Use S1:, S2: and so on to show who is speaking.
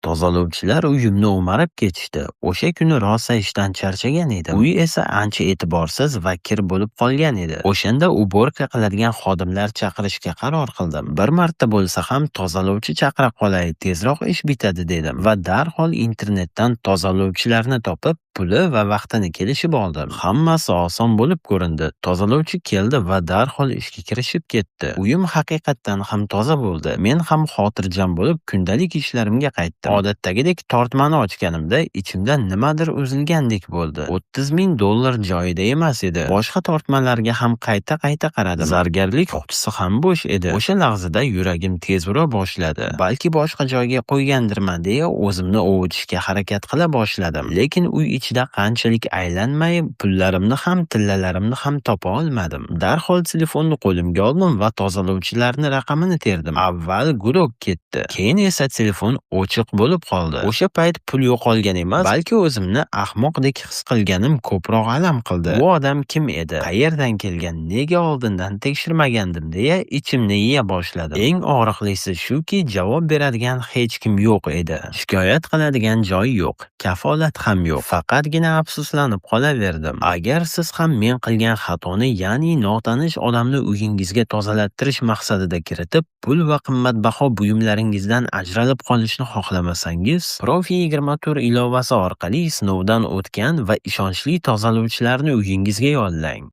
S1: Tozalovchilar uyimni o'marib ketishdi. O'sha kuni rosa ishdan charchagan edim. Uy esa ancha e'tiborsiz va kir bo'lib qolgan edi. O'shanda uborka qiladigan xodimlar chaqirishga qaror qildim. Bir marta bo'lsa ham tozalovchi chaqira qolay, tezroq ish bitadi dedim va darhol internetdan tozalovchilarni topib, puli va vaqtini kelishib oldim. Hammasi oson bo'lib ko'rindi. Tozalovchi keldi va darhol ishga kirishib ketdi. Uyim haqiqatdan ham toza bo'ldi. Men ham xotirjam bo'lib kundalik ishlarimga qaytdim. Odatdagidek tortmani ochganimda ichimdan nimadir uzilgandek bo'ldi. 30 ming dollar joyida emas edi. Boshqa tortmalarga ham qayta qaradim. Zargarlik qutisi ham bo'sh edi. O'sha lahzada yuragim tez ura boshladi. Balki boshqa joyga qo'ygandirman deya o'zimni ovutishga harakat qila boshladim. Lekin uy ichida qanchalik aylanmay, pullarimni ham, tillalarimni ham topa olmadim. Darhol telefonni qo'limga oldim va tozalovchilarning raqamini terdim. Avval gurok ketdi. Keyin esa telefon o'chiq bo'lib qoldi. O'sha payt pul yo'qolgan emas, balki o'zimni ahmoqdek his qilganim ko'proq alam qildi. Bu odam kim edi? Qayerdan kelgan? Nega oldindan tekshirmagandim deya ichimni yeya boshladim. Eng og'riqlisi shuki, javob beradigan hech kim yo'q edi. Shikoyat qiladigan joy yo'q, kafolat ham yo'q. Faqatgina afsuslanib qolaverdim. Agar siz ham men qilgan xatoni, ya'ni notanish odamni uyingizga tozalattirish maqsadida kiritib, pul va qimmatbaho buyumlaringizdan ajralib qolishni xohlamasangiz, Profi24 ilovasi orqali sinovdan o'tgan va ishonchli tozalovchilarni uyingizga yollang.